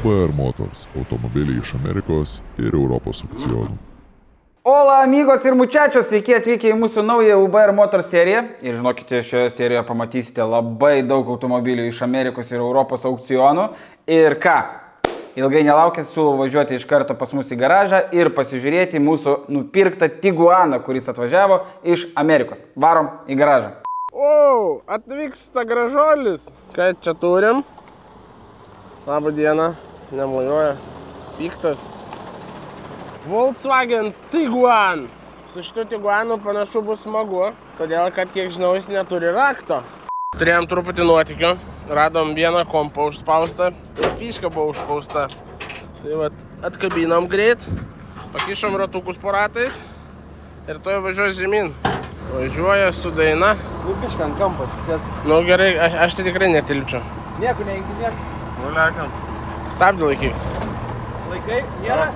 UBR Motors – automobiliai iš Amerikos ir Europos aukcionų. Hola amigos ir muchachos, sveiki atvykę į mūsų naują UBR Motors seriją. Ir žinokite, šioje serijoje pamatysite labai daug automobilių iš Amerikos ir Europos aukcionų. Ir ką? Ilgai nelaukęs siūlau važiuoti iš karto pas mus į garažą ir pasižiūrėti mūsų nupirktą Tiguaną, kuris atvažiavo iš Amerikos. Varom į garažą. O, atvyksta gražuolis. Ką čia turim? Labą dieną, nemojuoja. Piktas. Volkswagen Tiguan. Su šitu Tiguanu panašu bus smagu, todėl kad, kiek žinau, jis neturi rakto. Turėjom truputį nuotykių. Radom vieną kompą užspaustą ir fiška buvo užspausta. Tai vat, atkabinom greit, pakišom ratukus po ratais ir to važiuoja žemyn. Važiuoja su daina. Nu, bišką ant kampo atsisėsk. Nu gerai, aš tai tikrai netilpčiau. Nieko neįgi, nieko. Nu, lekiam. Stabdį laikyk. Laikai? Nėra?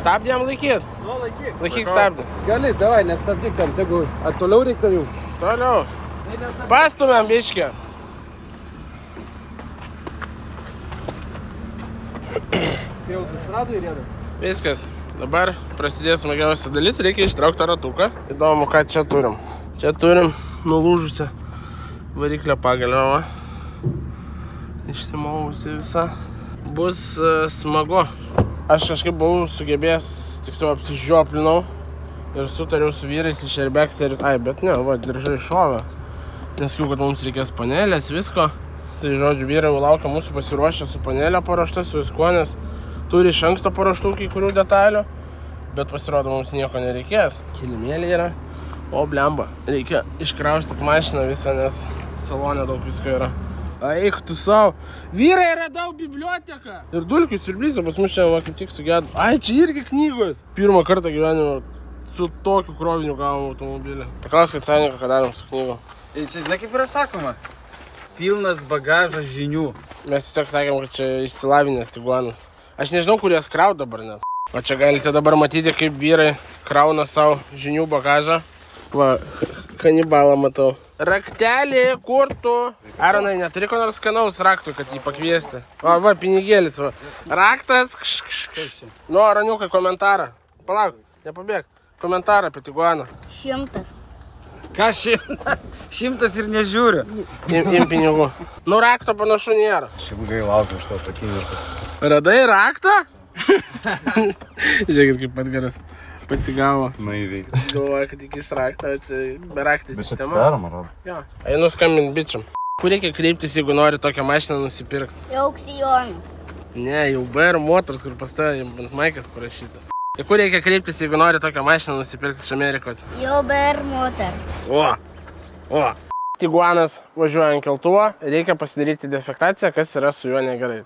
Stabdį jam laikyt. Nu, laikyk. Laikyk stabdį. Gali, davai, nestabdyk ten, tegu. Ar toliau reik tariu? Toliau. Pastumėm biškę. Kai autostradų įrėda? Viskas. Dabar prasidės smagiausia dalis, reikia ištraukti ratuką. Įdomu, ką čia turim. Čia turim nulūžusią variklio pagalio. Išsimovusi visą. Bus smagu. Aš kažkaip buvau sugebėjęs, tiksliau apsižioplinau ir sutariau su vyrais iš Airbags ir... Ai, bet ne, va, diržai šovė. Nesakiau, kad mums reikės panelės, visko. Tai, žodžiu, vyrai laukia mūsų pasiruošę su panelė paruošta, su viskuo, nes turi iš anksto paruoštų kai kurių detalių. Bet pasirodo, mums nieko nereikės. Kilimėlė yra. O, blemba, reikia iškraustyti mašiną visą, nes salone daug visko yra. Eik tu savo. Vyrai, radau biblioteką. Ir dulkių siurblysą pas mus čia kaip tik sugėdo. Ai, čia irgi knygos. Pirmą kartą gyvenime su tokiu kroviniu gavom automobilį. Paklauskit savininką, ką darom su knygom. Ir čia žinai, kaip yra sakoma? Pilnas bagažas žinių. Mes tiesiog sakėm, kad čia išsilavinęs Tiguanas. Aš nežinau, kur jas kraut dabar net. O čia galite dabar matyti, kaip vyrai krauna savo žinių bagažą. Va, kanibalą matau. Raktelį, kur tu? Aronai, neturi ko nors skanaus raktų, kad jį pakviesti. Va, pinigėlis, va. Raktas, Nu, Aroniukai, komentarą. Palauk, nepabėg. Komentarą apie Tiguaną. 100. Ką 100 ir nežiūriu. Im pinigų. Nu, rakto panašu nėra. Aš ilgai laukiu iš tos akimirkos. Radai raktą? Žiūrėkit, kaip pat geras. Pasigavo. Naiviai. Galvoja, kad tik iš raktą, čia beraktė Bet čia sistema. atsidarom, ar rodos? Jo. Einu skambint bičiam. Kur reikia kreiptis, jeigu nori tokią mašiną nusipirkti? Į aukcionus. Ne, jau UBR Motors, kur pas tave ant maikės parašyta. Tai kur reikia kreiptis, jeigu nori tokią mašiną nusipirkti iš Amerikos? Į UBR Motors. O. Tiguanas važiuoja ant keltuvo, reikia pasidaryti defektaciją, kas yra su juo negerai.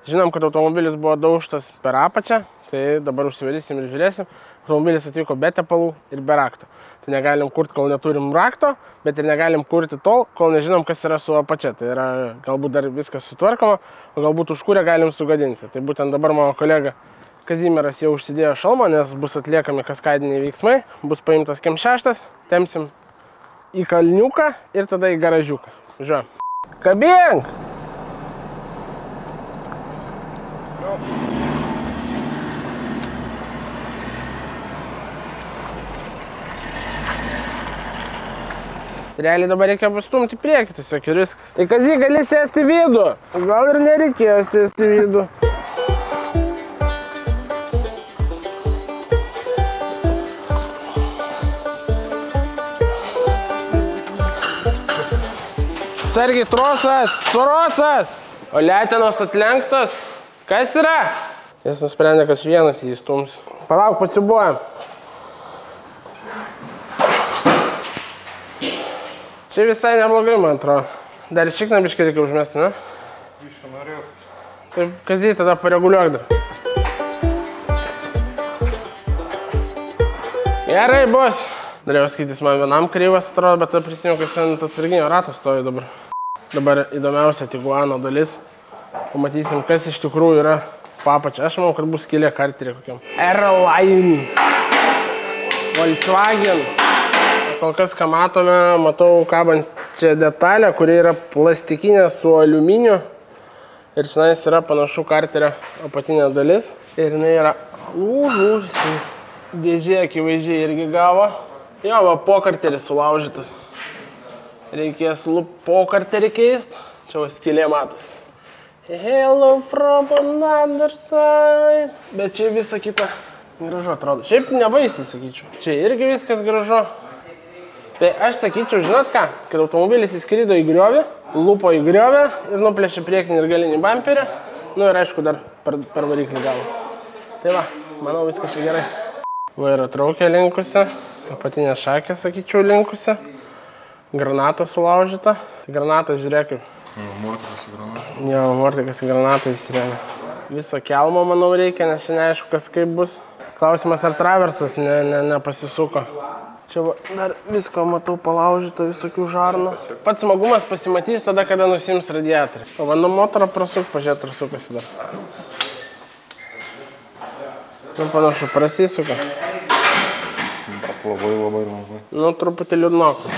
Žinom, kad automobilis buvo daužtas per apačią, tai dabar užsivarysim ir žiūrėsim. Automobilis atvyko be tepalų ir be rakto. Tai negalim kurti, kol neturim rakto, bet ir negalim kurti tol, kol nežinom, kas yra su apačia. Tai yra galbūt dar viskas sutvarkoma, o galbūt užkūrę galim sugadinti. Tai būtent dabar mano kolega Kazimieras jau užsidėjo šalmą, nes bus atliekami kaskadiniai veiksmai. Bus paimtas kem 6, tempsim į kalniuką ir tada į garažiuką. Žiūrėjom. Kabink! Realiai dabar reikia pastumti priekį, tiesiog ir viskas. Tai Kazy, gali sėsti vidų? Gal ir nereikėjo sėsti vidų. Atsargiai, trosas! O letenos atlenktos. Kas yra? Jis nusprendė, kad vienas jį stums. Palauk, pasibuojam. Čia visai neblogai, man atrodo. Dar šikną biškai reikia užmesti, ne? Bišką norėjau. Taip, Kazy, tada pareguliuok dar. Gerai, bus. Norėjau skaitis, man vienam kreivas atrodo, bet prisimenu, kad ant atsarginio rato stovi dabar. Dabar įdomiausia Tiguano dalis. Pamatysim, kas iš tikrųjų yra papačia. Aš manau, kad bus skylė karterė kokiam. Airline. Volkswagen. Kol kas, ką matome, matau kabančią detalę, kuri yra plastikinė su aliuminiu. Ir šiandien yra panašu karterio apatinė dalis. Ir jinai yra lūžusi. Dėžė akivaizdžiai irgi gavo. Jo, va, pokarteris sulaužytas. Reikės pokarterį keist. Čia va skylė matas. Hello from another side. Bet čia visa kita gražu atrodo. Šiaip nebaisiai, sakyčiau. Čia irgi viskas gražu. Tai aš sakyčiau, žinot ką, kad automobilis įskrido į griovį, lupo į griovį ir nuplėšė priekinį ir galinį bamperį. Nu ir aišku, dar per variklį gavo. Tai va, manau viskas čia gerai. Vairo traukė linkusi, apatinė šakė, sakyčiau, linkusi. Granata sulaužyta. Tai granata, žiūrėk kaip. Mortikas į granatą. Jo, mortikas į granatą įsirėmė. Viso kelmo, manau, reikia, nes šiandien aišku, kas kaip bus. Klausimas, ar traversas nepasisuko. Čia va, dar visko matau palaužyto, visokių žarnų. Pats smagumas pasimatys tada, kada nusims radiatorių. O va, nuo motorą prasuk, pažiūrėt, ar sukasi dar. Nu, panašu, prasisuka. Bet labai. Nu, truputį liūdnoku.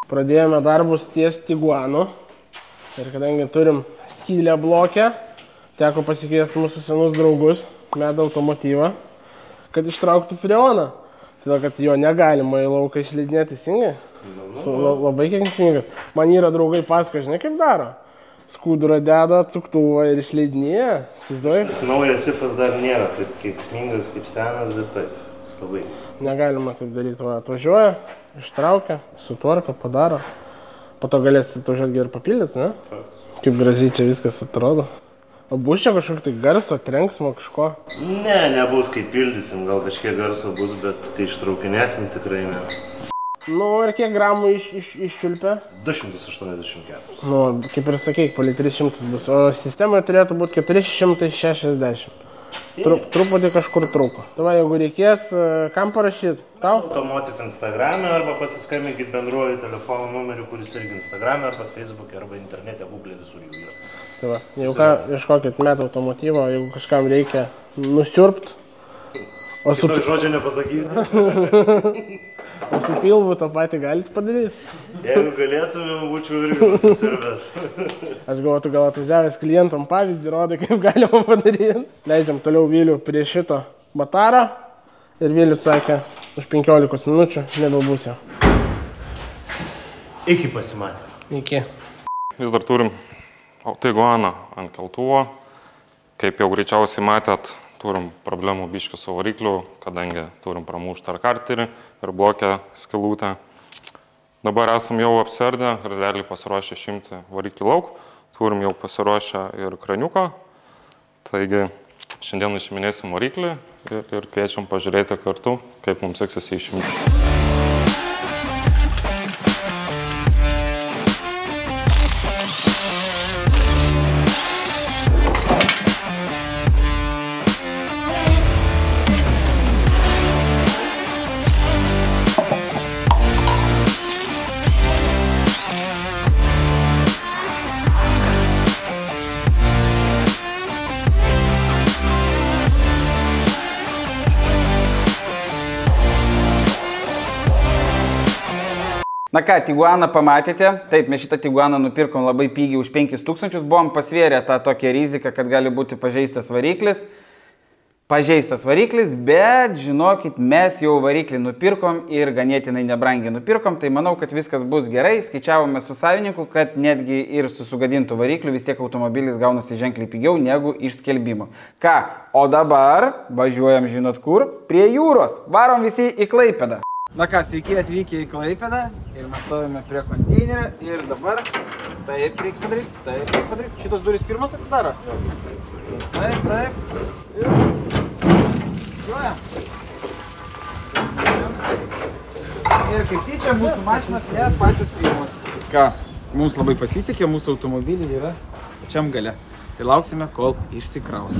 Pradėjome darbus ties Tiguanu ir kadangi turim skylę blokę, teko pasikviesti mūsų senus draugus, Meda automotyvą, kad ištrauktų freoną. Todėl, kad jo negalima į lauką išleidinėti teisingai. Labai kenksmingas. Man yra draugai pasakoja, žinai kaip daro. Skudurą deda, atsuktuvą ir išleidinėja. Šis naujas sifas dar nėra taip kenksmingas kaip senas, bet taip. Labai. Negalima taip daryti. Atvažiuoja, ištraukia, sutvarko, padaro. Po to galėsite atvažiuoti ir papildyti, ne? Faktas. Kaip gražiai čia viskas atrodo. O bus čia kažkokio tai garso, trenksmo, kažko? Ne, nebus, kai pildysim, gal kažkiek garso bus, bet kai ištraukinėsim, tikrai ne. Nu, ir kiek gramų iščiulpia? 284. Nu, kaip ir sakei, pali 300 bus, o sistemoje turėtų būti 460. Truputį kažkur trūko. Tai jeigu reikės, kam parašyti? Tau? Automotive Instagram'e arba pasiskambinkit bendruoju telefono numeriu, kuris irgi Instagram'e arba Facebook'e arba internete, Google'e visur jų yra. Tai va, jeigu ką, ieškokit Meda automotyvo, jeigu kažkam reikia nusiurpt. Kitoj žodžio nepasakysi. O su pilvu tą patį galite padaryti? Jeigu galėtumėm, būčiau irgi nusirbęs. Aš galvoju, tu gal atvažiavęs klientam pavyzdį, rodai, kaip galima padaryti. Leidžiam toliau Vilių prie šito bataro. Ir Vilius sakė, už 15 minučių nebebūs jo. Iki pasimatymą. Iki. Vis dar turim Tiguaną ant keltuvo. Kaip jau greičiausiai matėt, turim problemų biškių su varikliu, kadangi turim pramuštą karterį ir blokę skylutę. Dabar esam jau apsiardę ir realiai pasiruošę išimti variklį lauk. Turim jau pasiruošę ir kraniuką. Taigi šiandien išiminėsim variklį ir kviečiam pažiūrėti kartu, kaip mums seksis išimti. Na ką, Tiguaną pamatėte? Taip, mes šitą Tiguaną nupirkom labai pigiai už 5000, buvom pasvėrę tą tokią riziką, kad gali būti pažeistas variklis. Bet žinokit, mes jau variklį nupirkom ir ganėtinai nebrangiai nupirkom, tai manau, kad viskas bus gerai. Skaičiavome su savininku, kad netgi ir su sugadintų varikliu vis tiek automobilis gaunasi ženkliai pigiau negu iš skelbimo. Ką, o dabar važiuojam žinot kur? Prie jūros. Varom visi į Klaipėdą. Na ką, sveiki atvykę į Klaipėdą ir mes stovime prie konteinerio ir dabar taip reikia padaryti, Šitos durys pirmas atsidaro? Taip. Ir kaip tyčia mūsų mašinas net pačios pirmas. Ką, mums labai pasisekė, mūsų automobiliai yra pačiam gale. Tai lauksime, kol išsikraus.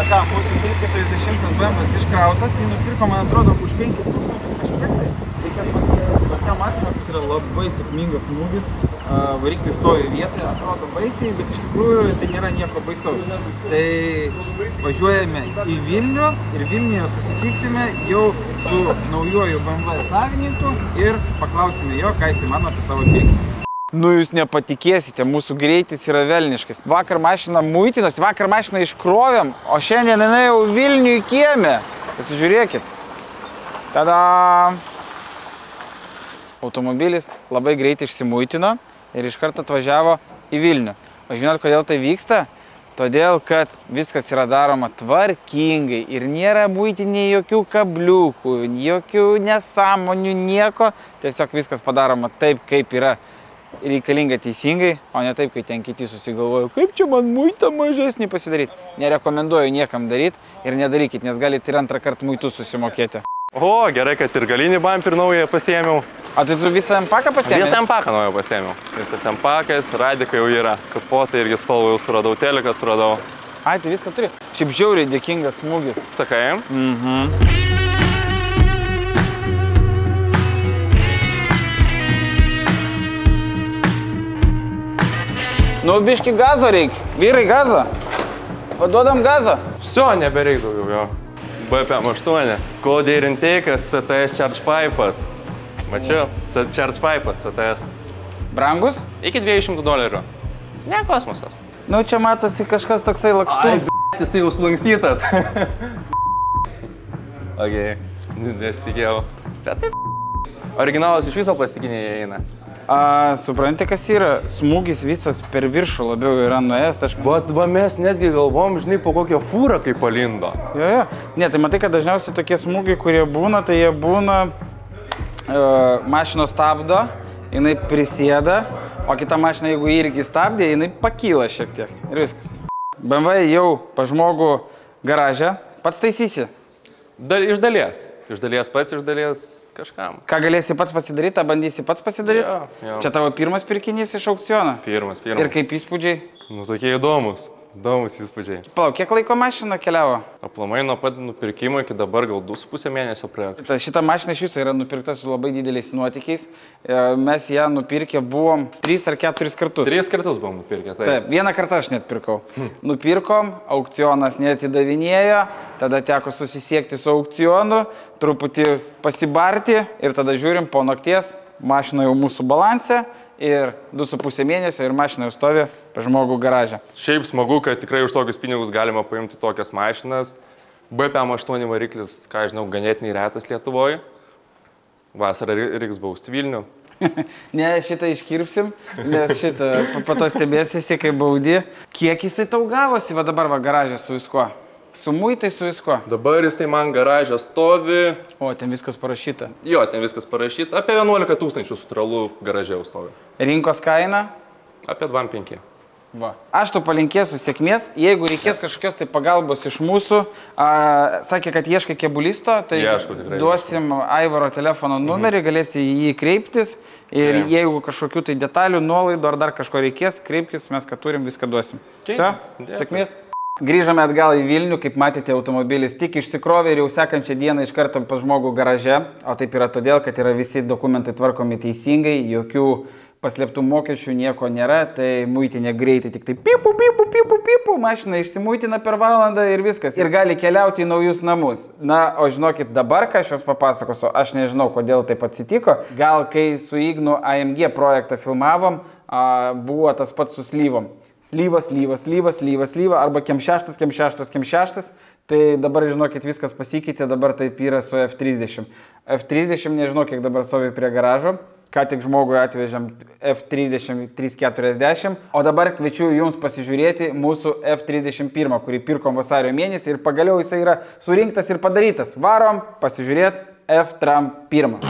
Ką, mūsų 340 šimtas BMW iškrautas, jį nupirko, man atrodo, už 5 tūkstančius kažkiek tai. Reikės pasitėti, bet ką matome, kad yra labai sėkmingas smūgis. Variklis stovi vietoje, atrodo baisiai, bet iš tikrųjų tai nėra nieko baisaus. Tai važiuojame į Vilnių ir Vilniuje susitiksime jau su naujoju BMW savininku ir paklausime jo, ką jis mano apie savo pirkinį. Nu jūs nepatikėsite, mūsų greitis yra velniškas. Vakar mašiną muitinos, vakar mašiną iškrovėm, o šiandien jinai jau Vilniui kieme. Pasižiūrėkit. Tada automobilis labai greitai išsimuitino ir iš karto atvažiavo į Vilnių. O žinot, kodėl tai vyksta? Todėl, kad viskas yra daroma tvarkingai ir nėra muitinė jokių kabliukų, jokių nesąmonių, nieko. Tiesiog viskas padaroma taip, kaip yra reikalinga teisingai, o ne taip, kai ten kiti susigalvoja, kaip čia man muitą mažesnį pasidaryti. Nerekomenduoju niekam daryti ir nedarykit, nes galite ir antrą kartą muitų susimokėti. O, gerai, kad ir galinį bumperį naują pasiėmiau. O tai tu visą M-paką pasiėmė? Visą M-paką naują pasiėmiau. Visas M-pakas, radika jau yra. Kapotai irgi spalvą jau suradau, teliką suradau. Ai, tai viską turi. Šiaip žiauriai dėkingas smūgis. Sakai? Nu, biški gazo reikia. Vyrai, gazą. Paduodam gazą. Vsio, nebereik daugiau jo. BPM8. Code intake'as, CTS charge pipe'as. Mačiau? Charge pipe'as, CTS. Brangus? Iki $200. Ne kosmosas. Nu, čia matosi kažkas toksai lakstų. Ai, jisai jau sulankstytas. Okei, nesitikėjau. Bet taip. Originalas iš viso plastikiniai eina. Supranti, kas yra? Smūgis visas per viršų labiau yra nuėjęs. Va mes netgi galvom, žinai, po kokią fūrą kaip palindo. Jo. Ne, tai matai, kad dažniausiai tokie smūgiai, kurie būna, tai jie būna mašinos stabdo, jinai prisėda, o kita mašina, jeigu irgi stabdė, jinai pakyla šiek tiek. Ir viskas. BMW jau pažmogų garaže. Pats taisysi? Iš dalies. Iš dalies pats, iš dalies kažkam. Ką galėsi pats pasidaryti, bandysi pats pasidaryti? Jo. Čia tavo pirmas pirkinys iš aukciono? Pirmas. Ir kaip įspūdžiai? Nu, tokie įdomus įspūdžiai. Palauk, kiek laiko mašina keliavo? Aplamai nuo pat nupirkimo iki dabar gal 2,5 mėnesio praėjo. Šita mašina iš viso yra nupirkta su labai dideliais nuotykiais. Mes ją nupirkę buvom 3 ar 4 kartus. 3 kartus buvom nupirkę, taip. Vieną kartą aš net pirkau. Nupirkom, aukcionas neatidavinėjo, tada teko susisiekti su aukcionu, truputį pasibarti ir tada žiūrim po nakties, mašina jau mūsų balanse ir 2,5 mėnesio ir mašina jau stovi žmogų garažą. Šiaip smagu, kad tikrai už tokius pinigus galima paimti tokias mašinas. BPM8 variklis, ką žinau, ganėtinai retas Lietuvoje. Vasarą reiks bausti Vilnių. Ne, šitą iškirpsim, nes šitą po to stebėsiesi, kai baudi. Kiek jisai tau gavosi va dabar va garažė su viskuo? Su muitai, su viskuo? Dabar jisai man garažė stovi. O, ten viskas parašyta. Jo, ten viskas parašyta. Apie 11 000 su tralų garažė jau stovi. Rinkos kaina? Apie 2,5. Va. Aš tu palinkėsiu sėkmės, jeigu reikės kažkokios tai pagalbos iš mūsų, sakė, kad ieškai kebulisto, tai duosim Aivaro telefono numerį, galėsi į jį kreiptis ir jeigu kažkokių tai detalių, nuolaidų ar dar kažko reikės, kreipkis, mes ką turim, viską duosim. Все, sėkmės. Grįžome atgal į Vilnių, kaip matėte, automobilis tik išsikrovė ir jau sekančią dieną iš karto pas žmogų garaže, o taip yra todėl, kad yra visi dokumentai tvarkomi teisingai, jokių paslėptų mokesčių nieko nėra, tai muitinė greitai tik tai pipu, mašina išsimuitina per valandą ir viskas. Ir gali keliauti į naujus namus. Na, o žinokit, dabar, ką aš jūs papasakosiu, aš nežinau, kodėl taip atsitiko. Gal kai su Ignu AMG projektą filmavom, buvo tas pats su slyvom. Slyva, arba kem šeštas. Tai dabar, žinokit, viskas pasikeitė, dabar taip yra su F30. F30, nežinau, kiek dabar stovi prie garažo. Ką tik žmogui atvežėm F30 340, o dabar kviečiu jums pasižiūrėti mūsų F31, kurį pirkom vasario mėnesį ir pagaliau jisai yra surinktas ir padarytas. Varom pasižiūrėti F31.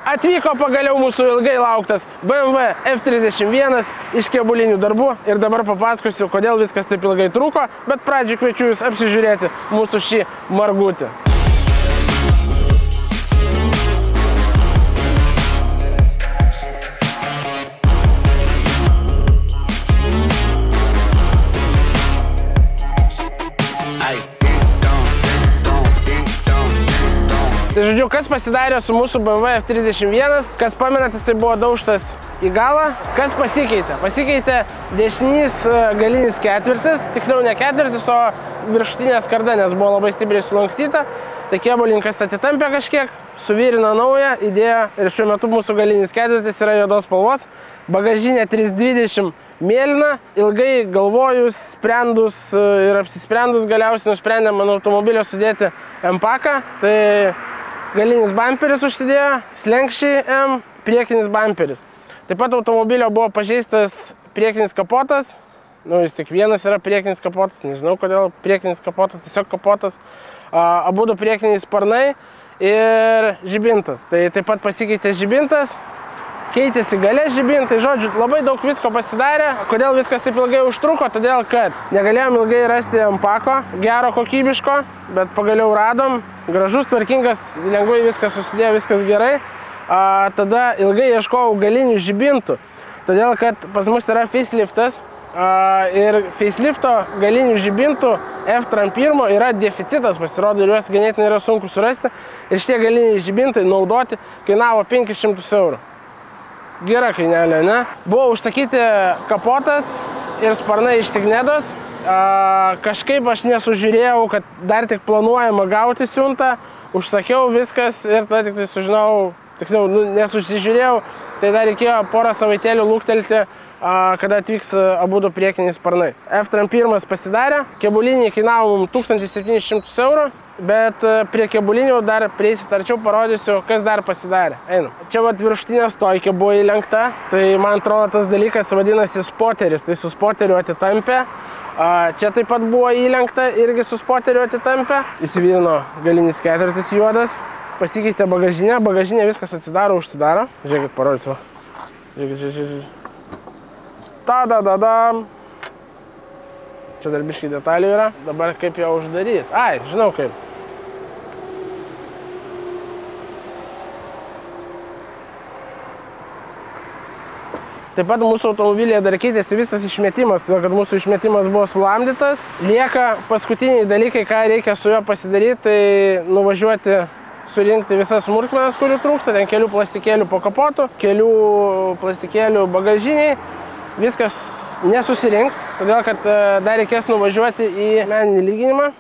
Atvyko pagaliau mūsų ilgai lauktas BMW F31 iš kėbulinių darbų ir dabar papasakosiu, kodėl viskas taip ilgai truko, bet pradžiai kviečiu jūs apsižiūrėti mūsų šį margutį. žodžiu, kas pasidarė su mūsų BMW F31, kas pamenat, jisai buvo daužtas į galą. Kas pasikeitė? Pasikeitė dešinys galinis ketvirtis, tiksliau ne ketvirtis, o viršutinė skarda, nes buvo labai stipriai sulankstyta. Tai kėbulinkas atitampė kažkiek, suvirino naują, įdėjo ir šiuo metu mūsų galinis ketvirtis yra juodos spalvos. Bagažinė 320 mėlyna, ilgai galvojus, sprendus ir apsisprendus galiausiai nusprendėm ant automobilio sudėti M-paką. Tai galinis bamperis užsidėjo, slenkščiai M, priekinis bamperis. Taip pat automobilio buvo pažeistas priekinis kapotas. Nu, jis tik vienas yra priekinis kapotas, nežinau kodėl priekinis kapotas, tiesiog kapotas. Abudu priekiniai sparnai ir žibintas. Tai taip pat pasikeitė žibintas. Keitėsi gale žibintai, žodžiu, labai daug visko pasidarė. Kodėl viskas taip ilgai užtruko? Todėl, kad negalėjom ilgai rasti M-pako, gero kokybiško, bet pagaliau radom. Gražus, tvarkingas, lengvai viskas susidėjo, viskas gerai. Tada ilgai ieškojau galinių žibintų, todėl, kad pas mus yra faceliftas. Ir facelifto galinių žibintų F31 yra deficitas, pasirodo, ir juos ganėtinai yra sunku surasti. Ir šitie galiniai žibintai naudoti kainavo 500 eurų. Gera kainelė, ne? Buvo užsakyti kapotas ir sparnai iš Signedos. Kažkaip aš nesužiūrėjau, kad dar tik planuojama gauti siuntą. Užsakiau viskas ir tada tik tai sužinau, tiksliau, nesusižiūrėjau. Tai dar reikėjo porą savaitėlių luktelti, kada atvyks abudu priekiniai sparnai. F31 pasidarė, kėbuliniai kainavo mums 1700 eurų. Bet prie kėbulinių dar prieisit arčiau, parodysiu, kas dar pasidarė. Einam. Čia vat viršutinė stojkė buvo įlenkta, tai man atrodo tas dalykas vadinasi spoteris, tai su spoteriu atitampė. Čia taip pat buvo įlenkta, irgi su spoteriu atitampė. Įsivyrino galinis ketvirtis juodas, pasikeitė bagažinė, bagažinė viskas atsidaro, užsidaro. Žiūrėkit, parodysiu. Žiūrėkit. Ta-da-da-dam. Čia dar biškai detalių yra. Dabar kaip ją uždaryti? Ai, žinau kaip. Taip pat mūsų automobilyje dar keitėsi visas išmetimas, todėl kad mūsų išmetimas buvo sulamdytas. Lieka paskutiniai dalykai, ką reikia su juo pasidaryti, tai nuvažiuoti, surinkti visas smulkmenas, kurių trūksta, ten kelių plastikėlių po kapotu, kelių plastikėlių bagažiniai. Viskas nesusirinks, todėl kad dar reikės nuvažiuoti į meninį lyginimą.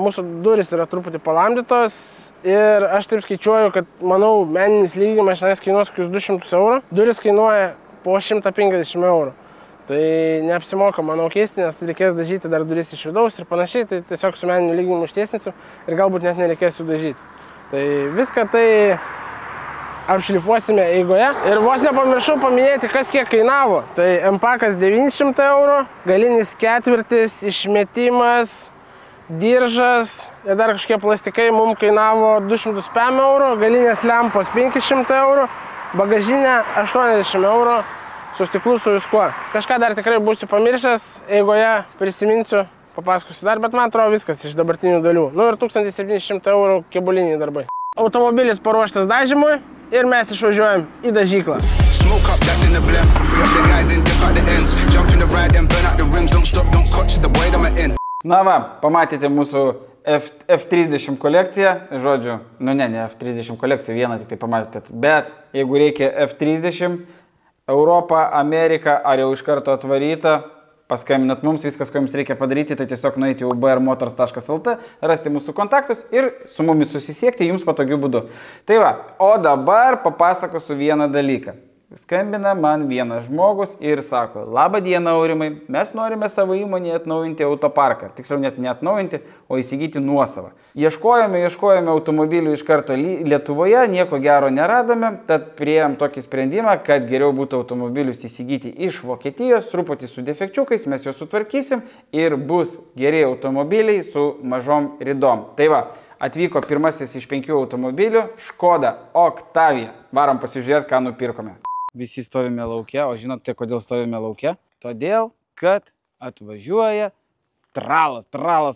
Mūsų durys yra truputį palamdytos ir aš taip skaičiuoju, kad, manau, meninis lyginimas šiandien kainuos kokius 200 eurų. Durys kainuoja po 150 eurų. Tai neapsimoka, manau, keisti, nes reikės dažyti dar duris iš vidaus ir panašiai, tai tiesiog su meniniu lyginimu ištiesinsiu ir galbūt net nereikės jų dažyti. Tai viską tai apšlifuosime eigoje. Ir vos nepamiršau paminėti, kas kiek kainavo. Tai M-pakas 900 eurų, galinis ketvirtis, išmetimas, diržas ir dar kažkiek plastikai mums kainavo 205 eurų, galinės lempos 500 eurų, bagažinė 80 eurų, su stiklu su viskuo. Kažką dar tikrai būsiu pamiršęs, eigoje prisiminsiu, papasakosiu dar, bet man atrodo viskas iš dabartinių dalių. Nu ir 1700 eurų kėbuliniai darbai. Automobilis paruoštas dažymui ir mes išvažiuojam į dažyklą. Na va, pamatėte mūsų F30 kolekciją, žodžiu, nu ne F30 kolekciją, vieną tik tai pamatėte, bet jeigu reikia F30, Europą, Ameriką ar jau iš karto atvaryta, paskambinat mums, viskas, ko jums reikia padaryti, tai tiesiog nueiti į ubermotors.lt, rasti mūsų kontaktus ir su mumis susisiekti jums patogiu būdu. Tai va, o dabar papasakosiu vieną dalyką. Skambina man vienas žmogus ir sako: Labą dieną, Aurimai, mes norime savo įmonėje atnaujinti autoparką. Tiksliau net neatnaujinti, o įsigyti nuosavą. Ieškojame automobilių iš karto Lietuvoje, nieko gero neradome, tad priėjom tokį sprendimą, kad geriau būtų automobilius įsigyti iš Vokietijos, truputį su defekčiukais, mes juos sutvarkysim ir bus geri automobiliai su mažom ridom. Tai va, atvyko pirmasis iš 5 automobilių, Škoda Octavia. Varom pasižiūrėti, ką nupirkome. Visi stovime laukia, o žinote, kodėl stovime laukia? Todėl, kad atvažiuoja tralas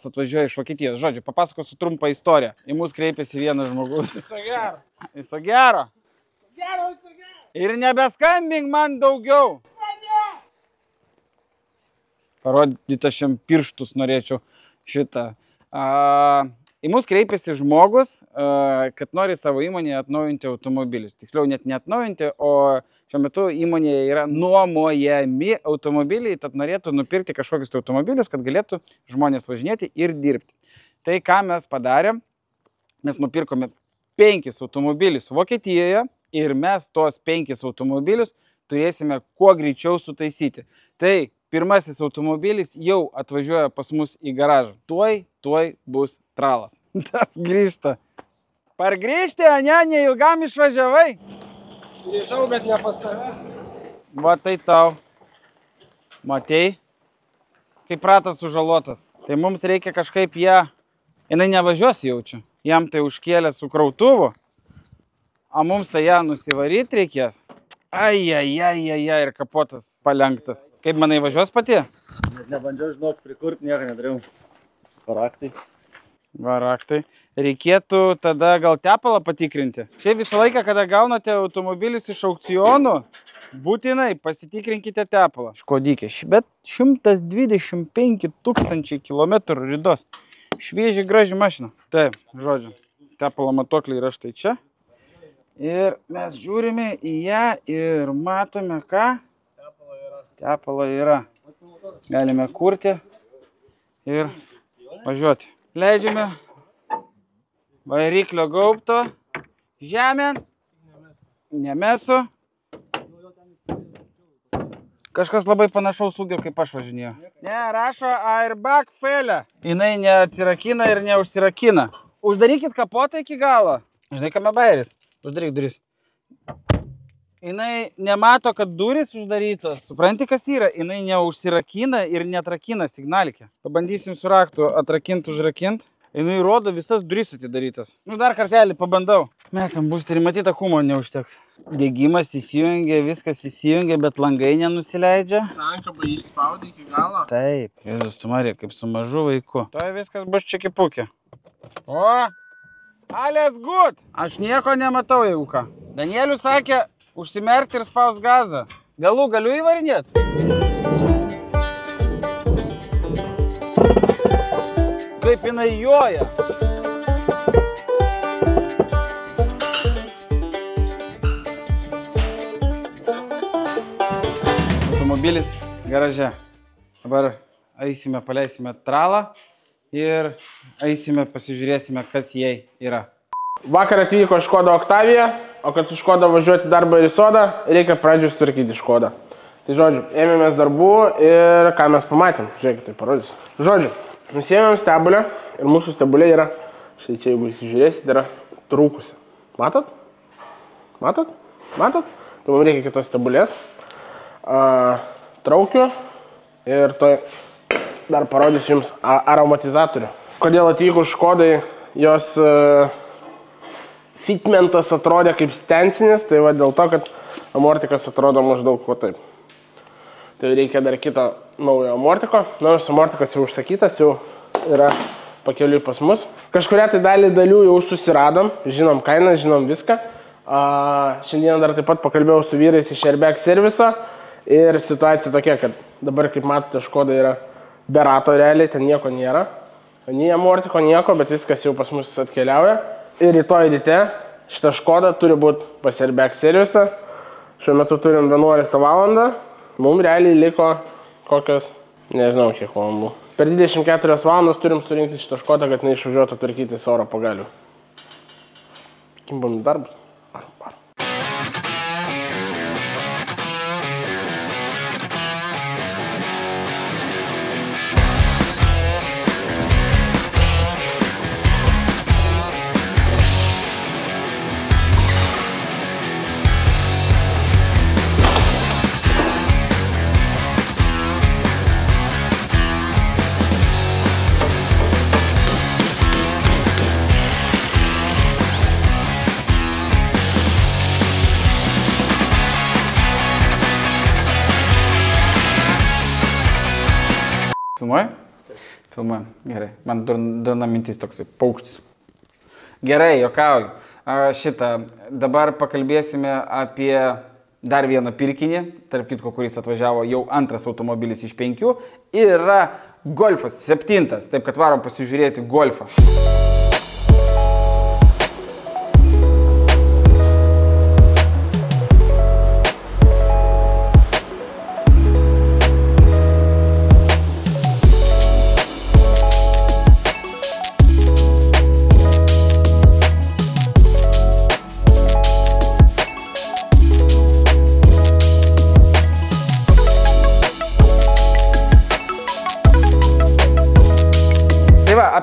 atvažiuoja iš Vokietijos. Žodžiu, papasakosiu trumpą istoriją. Į mus kreipėsi vienas žmogus. Viso gero. Viso gero. Ir nebeskambink man daugiau. Parodyti aš jam pirštus norėčiau šitą. Į mus kreipėsi žmogus, kad nori savo įmonėje atnaujinti automobilius. Tiksliau, net neatnaujinti, o šiuo metu įmonėje yra nuomojami automobiliai, tad norėtų nupirkti kažkokius automobilius, kad galėtų žmonės važinėti ir dirbti. Tai ką mes padarėm, mes nupirkome 5 automobilius Vokietijoje ir mes tos 5 automobilius turėsime kuo greičiau sutaisyti. Tai pirmasis automobilis jau atvažiuoja pas mus į garažą. Tuoj bus tralas. Tas grįžta. Pargrįžti, ane, neilgam išvažiavai? Grįžau, bet ne pas tave. Va tai tau. Matei, kaip ratas sužalotas. Tai mums reikia kažkaip ją... Jinai nevažiuos jaučia. Jam tai užkėlė su krautuvu. O mums tai ją nusivaryti reikės. Ai, ir kapotas palenktas. Kaip manai, važiuos pati? Net nebandžiau, žinok, prikurti, nieko nedariau. Varaktai. Varaktai. Reikėtų tada gal tepalą patikrinti. Šiaip visą laiką, kada gaunate automobilius iš aukcionų, būtinai pasitikrinkite tepalą. Škodykė, bet 125 000 kilometrų ridos. Šviežiai graži mašina. Taip, žodžiu, tepalo matuokliai yra štai čia. Ir mes žiūrime į ją ir matome, ką? Tepalo yra. Galime kurti ir važiuoti. Leidžiame variklio gaubto žemėn. Nemesu. Kažkas labai panašaus ūgio, kaip aš važinėjau. Ne, rašo airbag failė. Jinai neatsirakina ir neužsirakina. Uždarykit kapotą iki galo. Žinai, kame bairis? Uždaryk duris. Jinai nemato, kad duris uždarytos. Supranti, kas yra? Jinai neužsirakina ir netrakina signalikė. Pabandysim su raktu atrakinti, užrakinti. Jinai rodo visas duris atidarytas. Dar kartelį pabandau. Metam busterį, matyta, kumo neužteks. Degimas įsijungia, viskas įsijungia, bet langai nenusileidžia. Sankabą įspaudė iki galo. Taip, Jėzus, tu Marija, kaip su mažu vaiku. Tuoj viskas bus čekipukė. O, alles gut. Aš nieko nematau, jeigu ką. Danielius sakė, užsimerkti ir spaus gazą. Galų galiu įvarinėti? Kaip jinai joja. Automobilis garaže. Dabar eisime, paleisime tralą ir eisime, pasižiūrėsime, kas jai yra. Vakar atvyko Škoda Octavia, o kad su Škoda važiuoti darbą ir į sodą, reikia pradžių sutvarkyti Škodą. Tai žodžiu, ėmėmės darbų ir ką mes pamatėm. Žiūrėkit, tai parodysiu. Žodžiu, nusiėmėm stebulę ir mūsų stebulė yra, štai čia jeigu įsižiūrėsite, yra trūkusi. Matot? Matot? Matot? Tai mums reikia kitos stebulės. Traukiu ir to dar parodysiu jums aromatizatorių. Kodėl atvyko Škodai, jos fitmentas atrodė kaip stensinis, tai va dėl to, kad amortikas atrodo maždaug va taip. Tai reikia dar kito naujo amortiko. Naujas amortikas jau užsakytas, jau yra pakeliui pas mus. Kažkuria tai dalių jau susiradom, žinom kainą, žinom viską. Šiandieną dar taip pat pakalbėjau su vyrais iš Airbag serviso ir situacija tokia, kad dabar, kaip matote, Škoda yra be rato realiai, ten nieko nėra. Nei amortiko, nieko, bet viskas jau pas mus atkeliauja. Ir rytoj ryte šitą Škodą turi būti pas Airbag servisą. Šiuo metu turim 11 valandą. Mums realiai liko kokios, nežinau kiek valandų. Per 24 valandas turim surinkti šitą Škodą, kad neišvažiuotų tvarkytis oro pagalių. Kimbam į darbus. Varom. Filmuoji? Filmuoji. Gerai. Man durna mintis toksai paukštis. Gerai, juokauju. Dabar pakalbėsime apie dar vieną pirkinį, tarp kitko, kuris atvažiavo jau antras automobilis iš 5. Yra Golfas 7. Taip kad varom pasižiūrėti Golfą.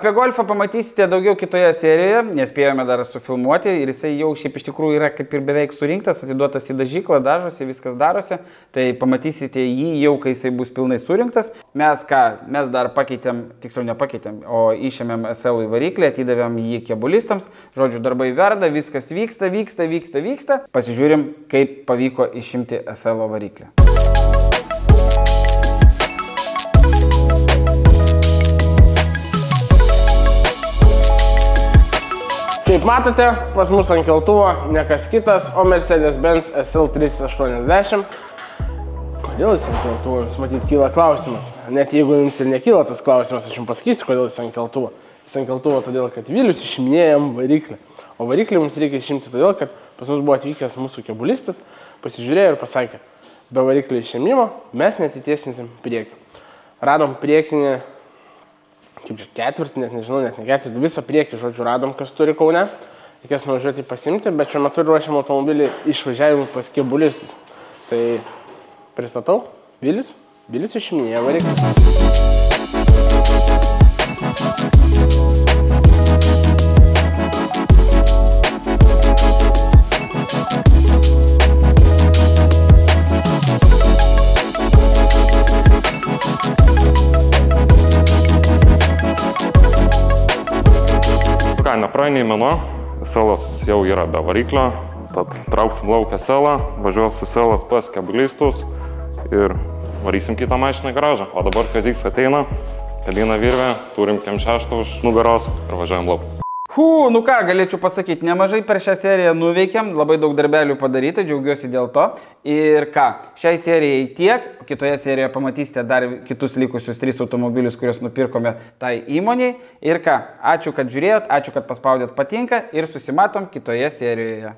Apie golfą pamatysite daugiau kitoje serijoje, nespėjome dar sufilmuoti ir jisai jau šiaip iš tikrųjų yra kaip ir beveik surinktas, atiduotas į dažyklą, dažosi, viskas darosi, tai pamatysite jį jau, kai jisai bus pilnai surinktas. Mes dar pakeitėm, tiksliau nepakeitėm, o išėmėm SL į variklį, atidavėm jį kebulistams, žodžiu, darbai verda, viskas vyksta, pasižiūrim, kaip pavyko išimti SL variklį. Kaip matote, pas mus ant keltuvo ne kas kitas, o Mercedes-Benz SL380. Kodėl jis ant keltuvo? Jums matyt kyla klausimas. Net jeigu jums ir nekyla tas klausimas, aš jums pasakysiu, kodėl jis ant keltuvo. Jis ant keltuvo todėl, kad Vilius išiminėjom variklį. O variklį mums reikia išimti todėl, kad pas mus buvo atvykęs mūsų kebulistas, pasižiūrėjo ir pasakė, be variklio išėmimo mes netitiesinsim priekį. Radom priekinį, kaip čia ketvirtį, net nežinau, net ne ketvirtį, visą priekį, žodžiu, radom, kas turi Kaune. Reikės nuvažiuoti pasimti, bet šiuo metu ruošiam automobilį išvažiavimui pas kebulistus. Tai pristatau, Vilius išiminėjo variklį. Nepraeina į mėnuo, SL jau yra be variklio, tad trauksim lauką SL, važiuos SL pas kebulistus ir varysim kitą mašiną į garažą. O dabar Kazys ateina, kabina virvę, turim KM6 už nugaros ir važiuojam lauk. Nu ką, galėčiau pasakyti, nemažai per šią seriją nuveikėm, labai daug darbelių padaryta, džiaugiuosi dėl to. Ir ką, šiai serijai tiek, kitoje serijoje pamatysite dar kitus likusius 3 automobilius, kuriuos nupirkome tai įmoniai. Ir ką, ačiū, kad žiūrėjot, ačiū, kad paspaudėt patinka ir susimatom kitoje serijoje.